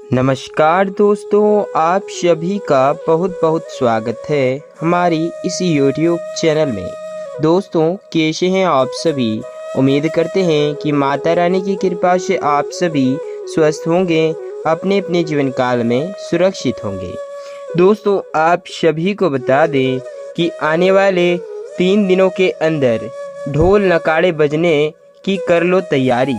नमस्कार दोस्तों, आप सभी का बहुत बहुत स्वागत है हमारी इस YouTube चैनल में। दोस्तों, कैसे हैं आप सभी? उम्मीद करते हैं कि माता रानी की कृपा से आप सभी स्वस्थ होंगे, अपने अपने जीवन काल में सुरक्षित होंगे। दोस्तों, आप सभी को बता दें कि आने वाले 3 दिनों के अंदर ढोल नगाड़े बजने की कर लो तैयारी।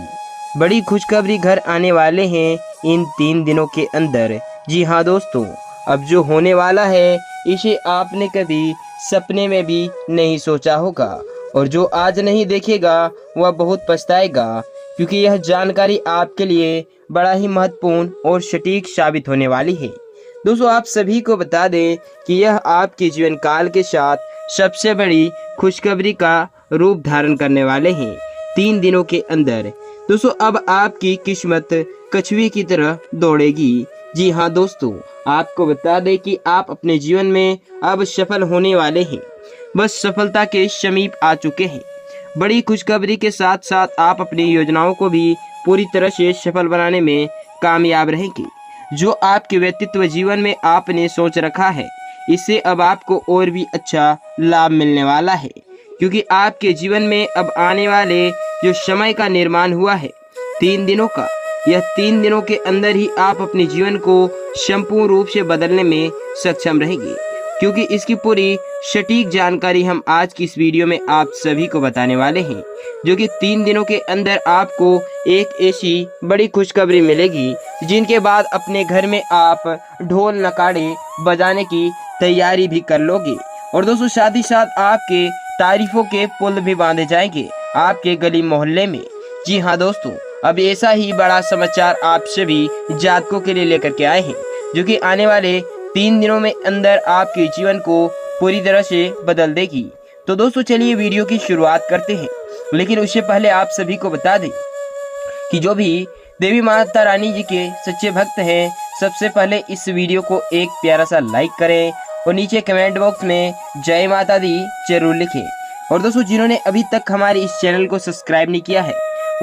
बड़ी खुशखबरी घर आने वाले हैं इन 3 दिनों के अंदर। जी हाँ दोस्तों, अब जो होने वाला है इसे आपने कभी सपने में भी नहीं सोचा होगा, और जो आज नहीं देखेगा वह बहुत पछताएगा, क्योंकि यह जानकारी आपके लिए बड़ा ही महत्वपूर्ण और सटीक साबित होने वाली है। दोस्तों, आप सभी को बता दें कि यह आपके जीवन काल के साथ सबसे बड़ी खुशखबरी का रूप धारण करने वाले हैं 3 दिनों के अंदर। दोस्तों, अब आपकी किस्मत कछुए की तरह दौड़ेगी। जी हाँ दोस्तों, आपको बता दें कि आप अपने जीवन में अब सफल होने वाले हैं, बस सफलता के समीप आ चुके हैं। बड़ी खुशखबरी के साथ साथ आप अपनी योजनाओं को भी पूरी तरह से सफल बनाने में कामयाब रहेंगे। जो आपके व्यक्तित्व जीवन में आपने सोच रखा है, इससे अब आपको और भी अच्छा लाभ मिलने वाला है, क्योंकि आपके जीवन में अब आने वाले जो समय का निर्माण हुआ है 3 दिनों का, यह 3 दिनों के अंदर ही आप अपने जीवन को संपूर्ण रूप से बदलने में सक्षम रहेंगे, क्योंकि इसकी पूरी सटीक जानकारी हम आज की इस वीडियो में आप सभी को बताने वाले हैं, जो कि 3 दिनों के अंदर आपको एक ऐसी बड़ी खुशखबरी मिलेगी जिनके बाद अपने घर में आप ढोल नगाड़े बजाने की तैयारी भी कर लोगे। और दोस्तों, साथ ही साथ आपके तारीफों के पुल भी बांधे जाएंगे आपके गली मोहल्ले में। जी हाँ दोस्तों, अब ऐसा ही बड़ा समाचार आप सभी जातकों के लिए लेकर के आए हैं, जो कि आने वाले 3 दिनों में अंदर आपके जीवन को पूरी तरह से बदल देगी। तो दोस्तों, चलिए वीडियो की शुरुआत करते हैं, लेकिन उससे पहले आप सभी को बता दें कि जो भी देवी माता रानी जी के सच्चे भक्त हैं, सबसे पहले इस वीडियो को एक प्यारा सा लाइक करें और नीचे कमेंट बॉक्स में जय माता दी जरूर लिखें। और दोस्तों, जिन्होंने अभी तक हमारे इस चैनल को सब्सक्राइब नहीं किया है,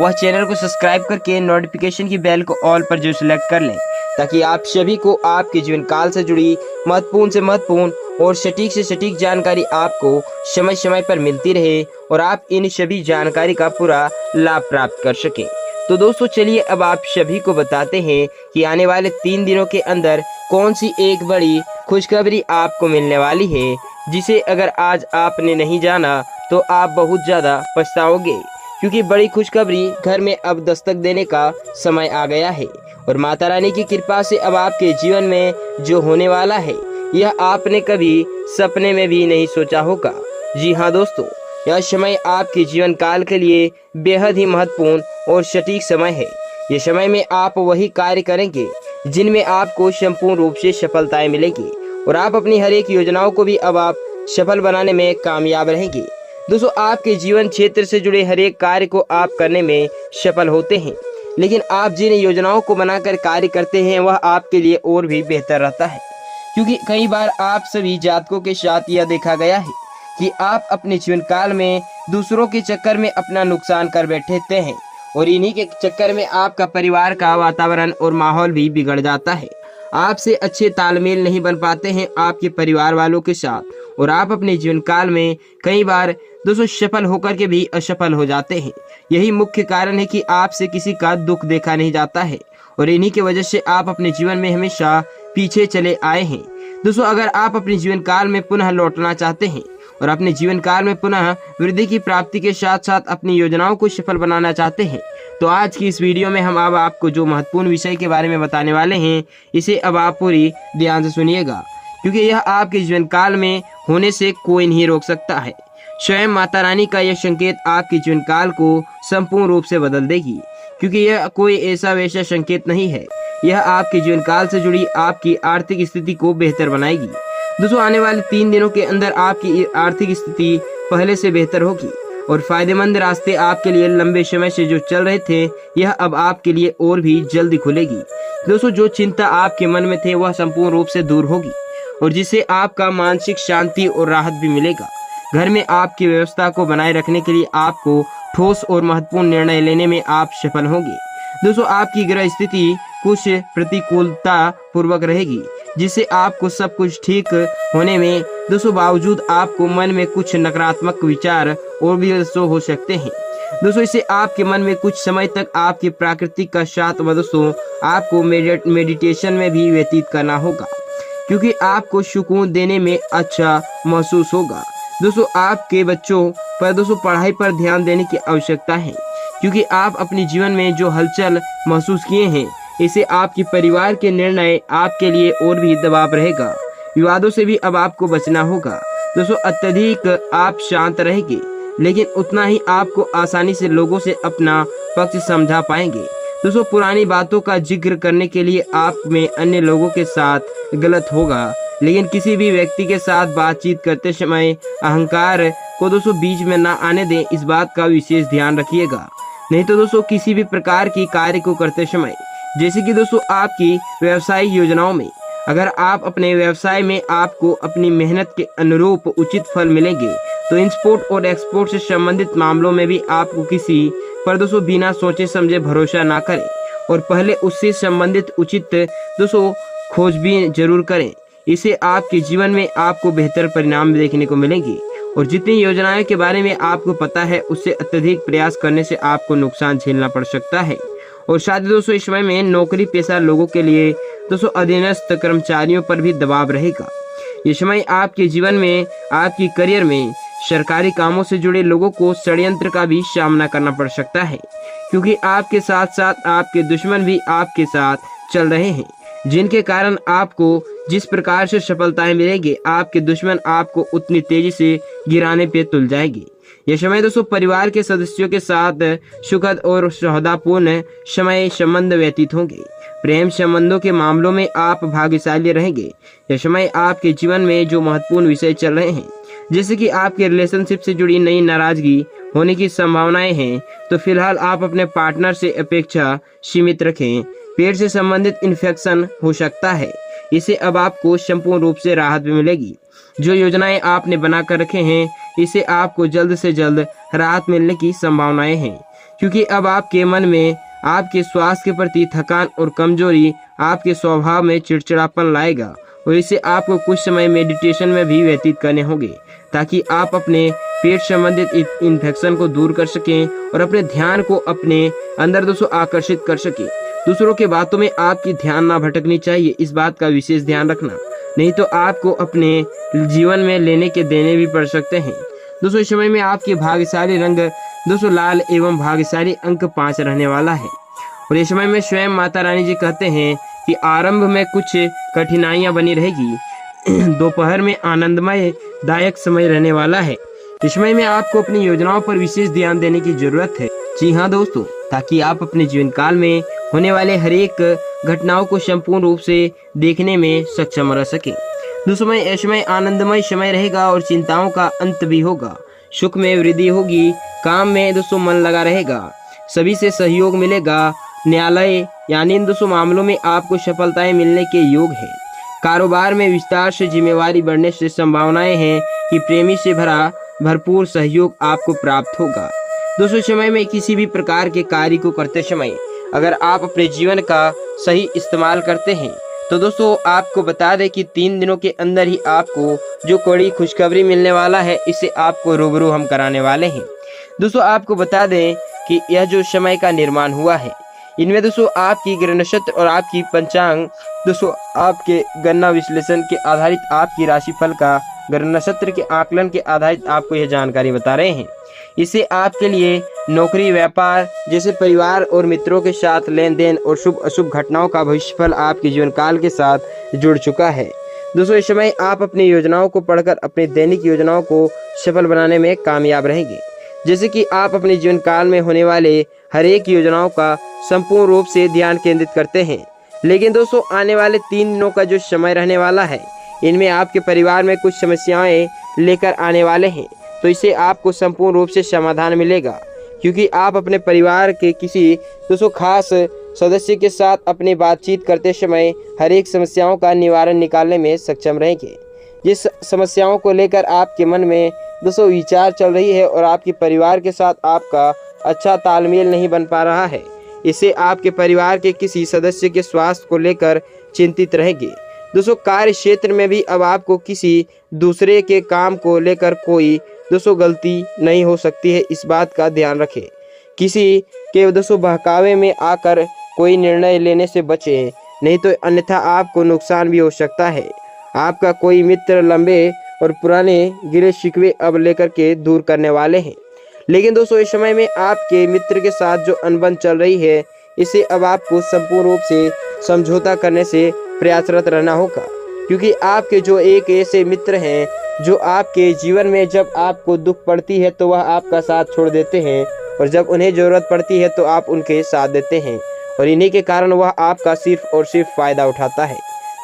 वह चैनल को सब्सक्राइब करके नोटिफिकेशन की बेल को ऑल पर जो सिलेक्ट कर लें, ताकि आप सभी को आपके जीवन काल से जुड़ी महत्वपूर्ण से महत्वपूर्ण और सटीक से सटीक जानकारी आपको समय समय पर मिलती रहे और आप इन सभी जानकारी का पूरा लाभ प्राप्त कर सकें। तो दोस्तों, चलिए अब आप सभी को बताते हैं कि आने वाले 3 दिनों के अंदर कौन सी एक बड़ी खुशखबरी आपको मिलने वाली है, जिसे अगर आज आपने नहीं जाना तो आप बहुत ज़्यादा पछताओगे, क्योंकि बड़ी खुशखबरी घर में अब दस्तक देने का समय आ गया है। और माता रानी की कृपा से अब आपके जीवन में जो होने वाला है, यह आपने कभी सपने में भी नहीं सोचा होगा। जी हाँ दोस्तों, यह समय आपके जीवन काल के लिए बेहद ही महत्वपूर्ण और सटीक समय है। ये समय में आप वही कार्य करेंगे जिनमें आपको संपूर्ण रूप से सफलताएं मिलेंगी, और आप अपनी हर एक योजनाओं को भी अब आप सफल बनाने में कामयाब रहेंगे। दोस्तों, आपके जीवन क्षेत्र से जुड़े हर एक कार्य को आप करने में सफल होते हैं, लेकिन आप जिन योजनाओं को बनाकर कार्य करते हैं वह आपके लिए और भी बेहतर रहता है, क्योंकि कई बार आप सभी जातकों के साथ यह देखा गया है कि आप अपने जीवन काल में दूसरों के चक्कर में अपना नुकसान कर बैठते हैं, और इन्हीं के चक्कर में आपका परिवार का वातावरण और माहौल भी बिगड़ जाता है। आपसे अच्छे तालमेल नहीं बन पाते हैं आपके परिवार वालों के साथ, और आप अपने जीवन काल में कई बार दोस्तों सफल होकर के भी असफल हो जाते हैं। यही मुख्य कारण है कि आपसे किसी का दुख देखा नहीं जाता है, और इन्हीं की वजह से आप अपने जीवन में हमेशा पीछे चले आए हैं। दोस्तों, अगर आप अपने जीवन काल में पुनः लौटना चाहते हैं और अपने जीवन काल में पुनः वृद्धि की प्राप्ति के साथ साथ अपनी योजनाओं को सफल बनाना चाहते हैं, तो आज की इस वीडियो में हम अब आपको जो महत्वपूर्ण विषय के बारे में बताने वाले हैं, इसे अब आप पूरी ध्यान से सुनिएगा, क्योंकि यह आपके जीवन काल में होने से कोई नहीं रोक सकता है। स्वयं माता रानी का यह संकेत आपके जीवन काल को संपूर्ण रूप से बदल देगी, क्योंकि यह कोई ऐसा वैसा संकेत नहीं है, यह आपके जीवन काल से जुड़ी आपकी आर्थिक स्थिति को बेहतर बनाएगी। दोस्तों, आने वाले 3 दिनों के अंदर आपकी आर्थिक स्थिति पहले से बेहतर होगी, और फायदेमंद रास्ते आपके लिए लंबे समय से जो चल रहे थे, यह अब आपके लिए और भी जल्दी खुलेगी। दोस्तों, जो चिंता आपके मन में थे वह संपूर्ण रूप से दूर होगी, और जिससे आपका मानसिक शांति और राहत भी मिलेगा। घर में आपकी व्यवस्था को बनाए रखने के लिए आपको ठोस और महत्वपूर्ण निर्णय लेने में आप सफल होंगे। दोस्तों, आपकी ग्रह स्थिति कुछ प्रतिकूलता पूर्वक रहेगी, जिससे आपको सब कुछ ठीक होने में दोस्तों बावजूद आपको मन में कुछ नकारात्मक विचार और भी दोस्तों हो सकते हैं। दोस्तों इससे आपके मन में कुछ समय तक आपकी प्राकृतिक का साथ दोस्तों आपको मेडिटेशन में भी व्यतीत करना होगा, क्योंकि आपको सुकून देने में अच्छा महसूस होगा। दोस्तों आपके बच्चों पर दोस्तों पढ़ाई पर ध्यान देने की आवश्यकता है, क्योंकि आप अपने जीवन में जो हलचल महसूस किए हैं इससे आपके परिवार के निर्णय आपके लिए और भी दबाव रहेगा। विवादों से भी अब आपको बचना होगा। दोस्तों अत्यधिक आप शांत रहेंगे, लेकिन उतना ही आपको आसानी से लोगों से अपना पक्ष समझा पाएंगे। दोस्तों पुरानी बातों का जिक्र करने के लिए आप में अन्य लोगों के साथ गलत होगा, लेकिन किसी भी व्यक्ति के साथ बातचीत करते समय अहंकार को दोस्तों बीच में ना आने दें, इस बात का विशेष ध्यान रखिएगा। नहीं तो दोस्तों किसी भी प्रकार की कार्य को करते समय, जैसे कि दोस्तों आपकी व्यवसायिक योजनाओं में, अगर आप अपने व्यवसाय में आपको अपनी मेहनत के अनुरूप उचित फल मिलेंगे, तो इंपोर्ट और एक्सपोर्ट से संबंधित मामलों में भी आपको किसी पर दोस्तों बिना सोचे समझे भरोसा ना करें और पहले उससे संबंधित उचित दोस्तों खोजबीन जरूर करें। इससे आपके जीवन में आपको बेहतर परिणाम देखने को मिलेंगे और जितनी योजनाओं के बारे में आपको पता है उससे अत्यधिक प्रयास करने से आपको नुकसान झेलना पड़ सकता है। और साथ ही दोस्तों इस समय में नौकरी पेशा लोगों के लिए दोस्तों अधीनस्थ कर्मचारियों पर भी दबाव रहेगा। ये समय आपके जीवन में आपकी करियर में सरकारी कामों से जुड़े लोगों को षड्यंत्र का भी सामना करना पड़ सकता है, क्योंकि आपके साथ साथ आपके दुश्मन भी आपके साथ चल रहे हैं, जिनके कारण आपको जिस प्रकार से सफलताएं मिलेंगी आपके दुश्मन आपको उतनी तेजी से गिराने पे तुल जाएंगे। यह समय दोस्तों परिवार के सदस्यों के साथ सुखद और सौहार्दपूर्ण समय संबंध व्यतीत होंगे। प्रेम संबंधों के मामलों में आप भाग्यशाली रहेंगे। यह समय आपके जीवन में जो महत्वपूर्ण विषय चल रहे हैं, जैसे कि आपके रिलेशनशिप से जुड़ी नई नाराजगी होने की संभावनाएं हैं, तो फिलहाल आप अपने पार्टनर से अपेक्षा सीमित रखें। पेट से संबंधित इन्फेक्शन हो सकता है, इसे अब आपको संपूर्ण रूप से राहत भी मिलेगी। जो योजनाएं आपने बनाकर रखे हैं इसे आपको जल्द से जल्द राहत मिलने की संभावनाएं हैं, क्योंकि अब आपके मन में आपके स्वास्थ्य के प्रति थकान और कमजोरी आपके स्वभाव में चिड़चिड़ापन लाएगा और इसे आपको कुछ समय मेडिटेशन में भी व्यतीत करने होंगे, ताकि आप अपने पेट संबंधित इन्फेक्शन को दूर कर सकें और अपने ध्यान को अपने अंदर दोस्तों आकर्षित कर सकें। दूसरों के बातों में आपकी ध्यान ना भटकनी चाहिए, इस बात का विशेष ध्यान रखना, नहीं तो आपको अपने जीवन में लेने के देने भी पड़ सकते हैं। दोस्तों इस समय में आपके भाग्यशाली रंग दोस्तों लाल एवं भाग्यशाली अंक 5 रहने वाला है। और इस समय में स्वयं माता रानी जी कहते हैं कि आरंभ में कुछ कठिनाइयां बनी रहेगी, दोपहर में आनंदमय दायक समय रहने वाला है। इस समय में आपको अपनी योजनाओं पर विशेष ध्यान देने की जरूरत है। जी हाँ दोस्तों, ताकि आप अपने जीवन काल में होने वाले हर एक घटनाओं को संपूर्ण रूप से देखने में सक्षम रह सके। दोस्तों यह समय आनंदमय समय रहेगा और चिंताओं का अंत भी होगा। सुख में वृद्धि होगी, काम में दोस्तों मन लगा रहेगा, सभी से सहयोग मिलेगा। न्यायालय यानी इन दोस्तों मामलों में आपको सफलताएं मिलने के योग है। कारोबार में विस्तार से जिम्मेवारी बढ़ने से संभावनाएं हैं कि प्रेमी से भरा भरपूर सहयोग आपको प्राप्त होगा। दोस्तों समय में किसी भी प्रकार के कार्य को करते समय अगर आप अपने जीवन का सही इस्तेमाल करते हैं तो दोस्तों आपको बता दें कि 3 दिनों के अंदर ही आपको जो कड़ी खुशखबरी मिलने वाला है इसे आपको रूबरू हम कराने वाले हैं। दोस्तों आपको बता दें कि यह जो समय का निर्माण हुआ है इनमें दोस्तों आपकी ग्रह नक्षत्र और आपकी पंचांग दोस्तों आपके गणना विश्लेषण के आधारित आपकी राशिफल का ग्रह नक्षत्र के आकलन के आधारित आपको यह जानकारी बता रहे हैं। इससे आपके लिए नौकरी, व्यापार जैसे परिवार और मित्रों के साथ लेन देन और शुभ अशुभ घटनाओं का भविष्यफल आपके जीवन काल के साथ जुड़ चुका है। दोस्तों इस समय आप अपनी योजनाओं को पढ़कर अपनी दैनिक योजनाओं को सफल बनाने में कामयाब रहेंगे। जैसे कि आप अपने जीवन काल में होने वाले हर एक योजनाओं का संपूर्ण रूप से ध्यान केंद्रित करते हैं, लेकिन दोस्तों आने वाले 3 दिनों का जो समय रहने वाला है इनमें आपके परिवार में कुछ समस्याएं लेकर आने वाले हैं, तो इसे आपको संपूर्ण रूप से समाधान मिलेगा, क्योंकि आप अपने परिवार के किसी दोस्तों खास सदस्य के साथ अपनी बातचीत करते समय हर एक समस्याओं का निवारण निकालने में सक्षम रहेंगे। जिस समस्याओं को लेकर आपके मन में दोस्तों विचार चल रही है और आपके परिवार के साथ आपका अच्छा तालमेल नहीं बन पा रहा है, इससे आपके परिवार के किसी सदस्य के स्वास्थ्य को लेकर चिंतित रहेंगे। दोस्तों कार्य क्षेत्र में भी अब आपको किसी दूसरे के काम को लेकर कोई गलती नहीं हो सकती है, इस बात का ध्यान रखें। किसी के बहकावे में आकर कोई निर्णय लेने से बचें, नहीं तो अन्यथा आपको नुकसान भी हो सकता है। आपका कोई मित्र लंबे और पुराने गिले शिकवे अब लेकर के दूर करने वाले हैं, लेकिन दोस्तों इस समय में आपके मित्र के साथ जो अनबन चल रही है, इसे अब आपको संपूर्ण रूप से समझौता करने से प्रयासरत रहना होगा, क्योंकि आपके जो एक ऐसे मित्र हैं जो आपके जीवन में जब आपको दुख पड़ती है तो वह आपका साथ छोड़ देते हैं, और जब उन्हें ज़रूरत पड़ती है तो आप उनके साथ देते हैं, और इन्हीं के कारण वह आपका सिर्फ और सिर्फ फ़ायदा उठाता है।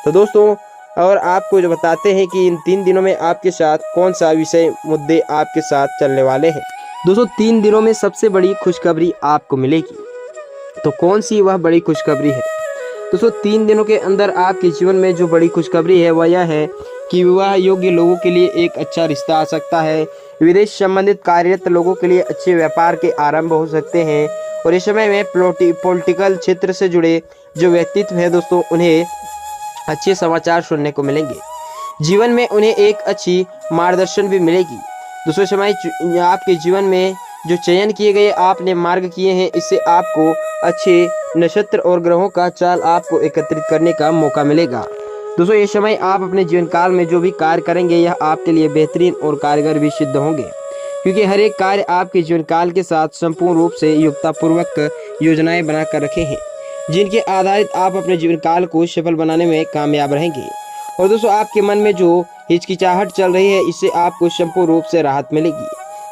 तो दोस्तों और आपको जो बताते हैं कि इन 3 दिनों में आपके साथ कौन सा विषय मुद्दे आपके साथ चलने वाले हैं। दोस्तों 3 दिनों में सबसे बड़ी खुशखबरी आपको मिलेगी। तो कौन सी वह बड़ी खुशखबरी है? दोस्तों 3 दिनों के अंदर आपके जीवन में जो बड़ी खुशखबरी है वह यह है कि विवाह योग्य लोगों के लिए एक अच्छा रिश्ता आ सकता है। विदेश संबंधित कार्यरत लोगों के लिए अच्छे व्यापार के आरंभ हो सकते हैं, और इस समय में पॉलिटिकल क्षेत्र से जुड़े जो व्यक्तित्व हैं दोस्तों उन्हें अच्छे समाचार सुनने को मिलेंगे। जीवन में उन्हें एक अच्छी मार्गदर्शन भी मिलेगी। दोस्तों समय आपके जीवन में जो चयन किए गए आपने मार्ग किए हैं, इससे आपको अच्छे नक्षत्र और ग्रहों का चाल आपको एकत्रित करने का मौका मिलेगा। दोस्तों ये समय आप अपने जीवन काल में जो भी कार्य करेंगे यह आपके लिए बेहतरीन और कारगर भी सिद्ध होंगे, क्योंकि हर एक कार्य आपके जीवन काल के साथ संपूर्ण रूप से युक्तापूर्वक योजनाएं बनाकर रखे हैं, जिनके आधारित आप अपने जीवन काल को सफल बनाने में कामयाब रहेंगे। और दोस्तों आपके मन में जो हिचकिचाहट चल रही है, इससे आपको संपूर्ण रूप से राहत मिलेगी,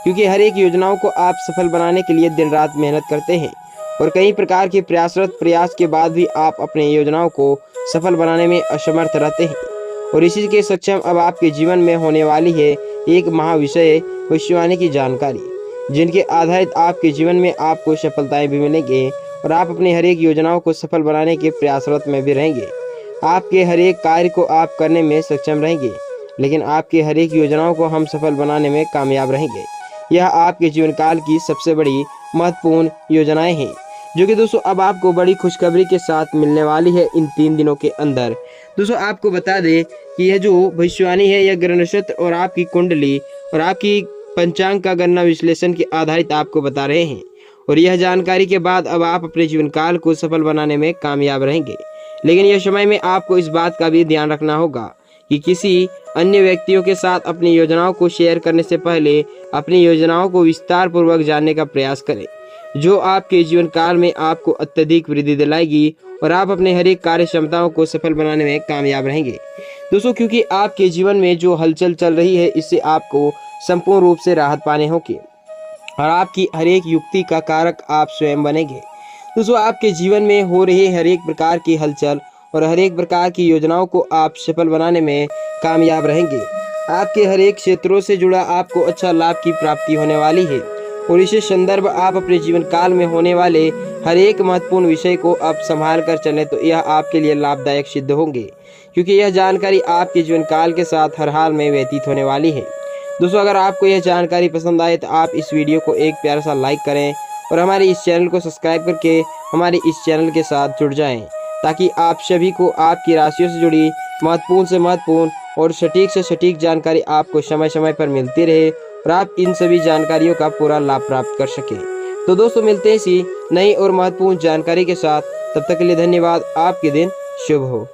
क्योंकि हर एक योजनाओं को आप सफल बनाने के लिए दिन रात मेहनत करते हैं, और कई प्रकार के प्रयास के बाद भी आप अपने योजनाओं को सफल बनाने में असमर्थ रहते हैं। और इसी के सक्षम अब आपके जीवन में होने वाली है एक महाविषय भविष्यवाणी की जानकारी, जिनके आधारित आपके जीवन में आपको सफलताएं भी मिलेंगे, और आप अपनी हर एक योजनाओं को सफल बनाने के प्रयासरत में भी रहेंगे। आपके हर एक कार्य को आप करने में सक्षम रहेंगे, लेकिन आपके हर एक योजनाओं को हम सफल बनाने में कामयाब रहेंगे। यह आपके जीवन काल की सबसे बड़ी महत्वपूर्ण योजनाएं हैं, जो कि दोस्तों अब आपको बड़ी खुशखबरी के साथ मिलने वाली है इन 3 दिनों के अंदर। दोस्तों आपको बता दें कि यह जो भविष्यवाणी है यह ग्रह नक्षत्र और आपकी कुंडली और आपकी पंचांग का गणना विश्लेषण के आधारित आपको बता रहे हैं, और यह जानकारी के बाद अब आप अपने जीवन काल को सफल बनाने में कामयाब रहेंगे। लेकिन यह समय में आपको इस बात का भी ध्यान रखना होगा कि किसी अन्य व्यक्तियों के साथ अपनी योजनाओं को शेयर करने से पहले अपनी योजनाओं को विस्तार पूर्वक जानने का प्रयास करें, जो आपके जीवन काल में आपको अत्यधिक वृद्धि दिलाएगी, और आप अपने हर एक कार्य क्षमताओं को सफल बनाने में कामयाब रहेंगे। दोस्तों क्योंकि आपके जीवन में जो हलचल चल रही है, इससे आपको संपूर्ण रूप से राहत पाने होगी, और आपकी हर एक युक्ति का कारक आप स्वयं बनेंगे। दोस्तों आपके जीवन में हो रही हर एक प्रकार की हलचल और हर एक प्रकार की योजनाओं को आप सफल बनाने में कामयाब रहेंगे। आपके हर एक क्षेत्रों से जुड़ा आपको अच्छा लाभ की प्राप्ति होने वाली है, और इसे संदर्भ आप अपने जीवन काल में होने वाले हर एक महत्वपूर्ण विषय को आप संभाल कर चलें तो यह आपके लिए लाभदायक सिद्ध होंगे, क्योंकि यह जानकारी आपके जीवन काल के साथ हर हाल में व्यतीत होने वाली है। दोस्तों अगर आपको यह जानकारी पसंद आए तो आप इस वीडियो को एक प्यारा सा लाइक करें, और हमारे इस चैनल को सब्सक्राइब करके हमारे इस चैनल के साथ जुड़ जाएं, ताकि आप सभी को आपकी राशियों से जुड़ी महत्वपूर्ण से महत्वपूर्ण और सटीक से सटीक जानकारी आपको समय समय पर मिलती रहे, और आप इन सभी जानकारियों का पूरा लाभ प्राप्त कर सकें। तो दोस्तों मिलते हैं इसी नई और महत्वपूर्ण जानकारी के साथ, तब तक के लिए धन्यवाद। आपके दिन शुभ हो।